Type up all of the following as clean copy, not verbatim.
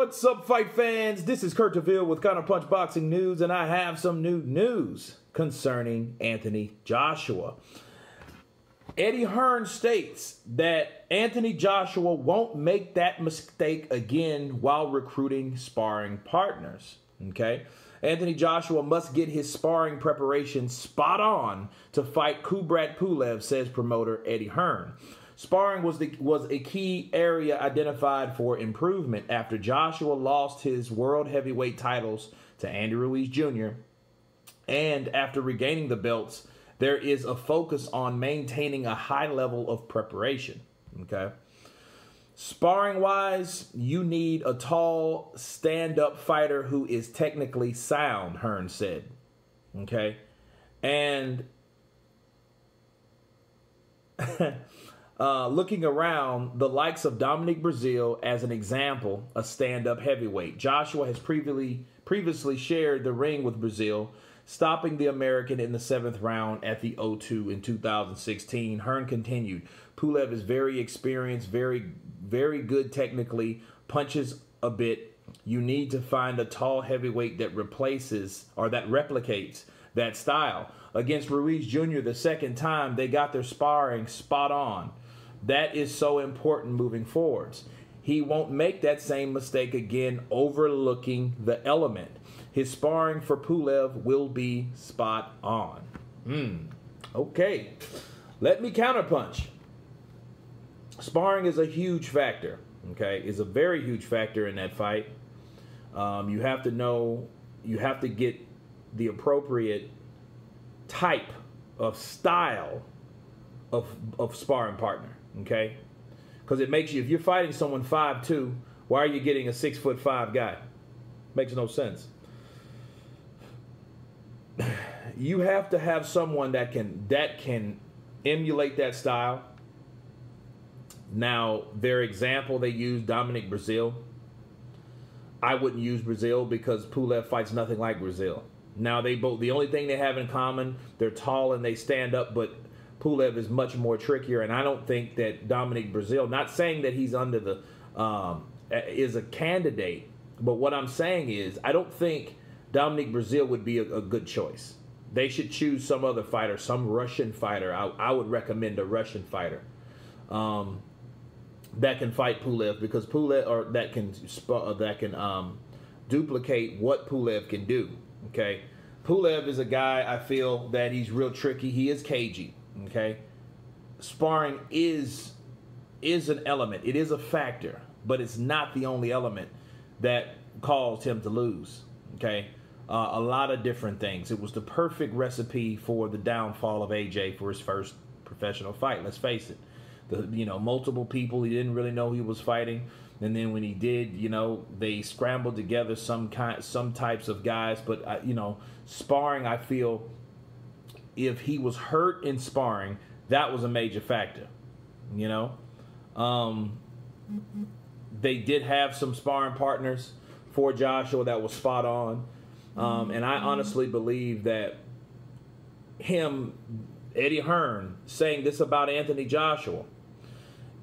What's up, fight fans? This is Kurt DeVille with Counterpunch Boxing News, and I have some new news concerning Anthony Joshua. Eddie Hearn states that Anthony Joshua won't make that mistake again while recruiting sparring partners. Okay? Anthony Joshua must get his sparring preparation spot on to fight Kubrat Pulev, says promoter Eddie Hearn. Sparring was a key area identified for improvement after Joshua lost his world heavyweight titles to Andy Ruiz Jr. And after regaining the belts, there is a focus on maintaining a high level of preparation. Okay. Sparring-wise, you need a tall, stand-up fighter who is technically sound, Hearn said. Okay. And looking around, the likes of Dominic Breazeale as an example, a stand-up heavyweight. Joshua has previously shared the ring with Breazeale, stopping the American in the 7th round at the O2 in 2016. Hearn continued, Pulev is very experienced, very good technically, punches a bit. You need to find a tall heavyweight that replaces or that replicates that style. Against Ruiz Jr. the second time, they got their sparring spot on. That is so important moving forwards. He won't make that same mistake again, overlooking the element. His sparring for Pulev will be spot on. Okay. Let me counterpunch. Sparring is a huge factor. Okay, is a very huge factor in that fight. You have to know, you have to get the appropriate type of style of sparring partner. Okay, because it makes you, if you're fighting someone 5'2", why are you getting a 6'5" guy? Makes no sense. You have to have someone that can emulate that style. Now, their example, they use Dominic Breazeale. I wouldn't use Breazeale because Pulev fights nothing like Breazeale. Now, they both, the only thing they have in common, they're tall and they stand up, but Pulev is much more trickier, and I don't think that Dominic Breazeale, not saying that he's under the, is a candidate, but what I'm saying is I don't think Dominic Breazeale would be a good choice. They should choose some other fighter, some Russian fighter. I would recommend a Russian fighter that can fight Pulev, because Pulev, or that can duplicate what Pulev can do. Okay, Pulev is a guy, I feel that he's real tricky. He is cagey. Okay, sparring is an element. It is a factor, but it's not the only element that caused him to lose. Okay, a lot of different things. It was the perfect recipe for the downfall of AJ for his first professional fight. Let's face it. Multiple people, he didn't really know he was fighting, and then when he did, they scrambled together some types of guys. But sparring, I feel, if he was hurt in sparring, that was a major factor. They did have some sparring partners for Joshua that was spot on, and I honestly believe that Eddie Hearn, saying this about Anthony Joshua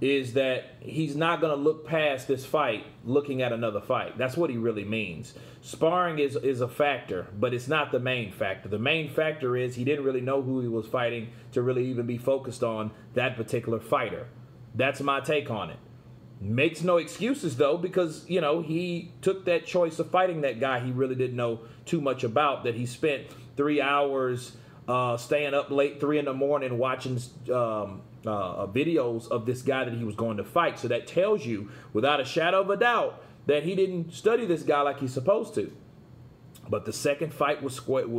is that he's not going to look past this fight looking at another fight. That's what he really means. Sparring is a factor, but it's not the main factor. The main factor is he didn't really know who he was fighting to really even be focused on that particular fighter. That's my take on it. Makes no excuses, though, because, he took that choice of fighting that guy he really didn't know too much about, that he spent 3 hours staying up late, 3 in the morning, watching videos of this guy that he was going to fight. So that tells you, without a shadow of a doubt, that he didn't study this guy like he's supposed to. But the second fight was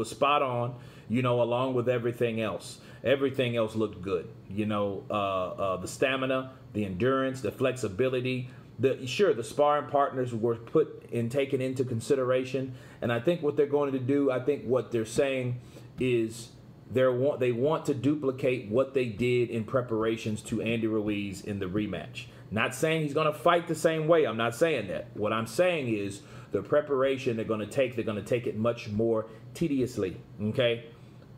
spot on, along with everything else. Everything else looked good. The stamina, the endurance, the flexibility. The sparring partners were taken into consideration. And I think what they're going to do, I think what they're saying is they want to duplicate what they did in preparations to Andy Ruiz in the rematch. Not saying he's going to fight the same way. I'm not saying that. What I'm saying is the preparation they're going to take it much more tediously. Okay,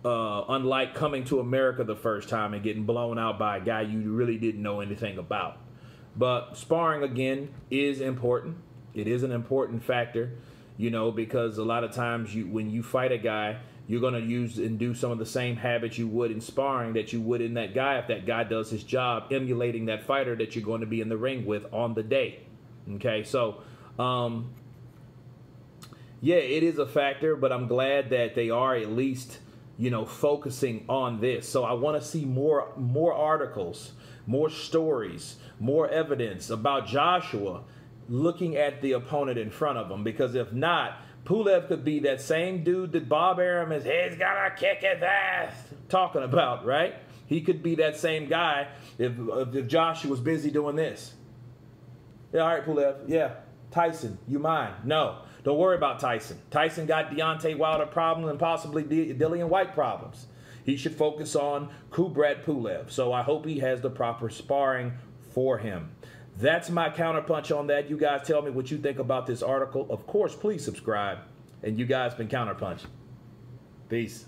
unlike coming to America the first time and getting blown out by a guy you really didn't know anything about. But sparring again is important. It is an important factor, you know, because a lot of times when you fight a guy, you're going to use and do some of the same habits you would in sparring that you would in that guy if that guy does his job, emulating that fighter that you're going to be in the ring with on the day. Okay, so, yeah, it is a factor, but I'm glad that they are at least, you know, focusing on this. So I want to see more articles, more stories, more evidence about Joshua looking at the opponent in front of him, because if not, Pulev could be that same dude that Bob Arum is, he's gonna kick his ass, talking about, right? He could be that same guy if Joshua was busy doing this. Yeah, all right, Pulev. Yeah, Tyson, you mine? No, don't worry about Tyson. Tyson got Deontay Wilder problems and possibly Dillian White problems. He should focus on Kubrat Pulev. So I hope he has the proper sparring for him. That's my counterpunch on that. You guys tell me what you think about this article. Of course, please subscribe. And you guys been Counterpunch. Peace.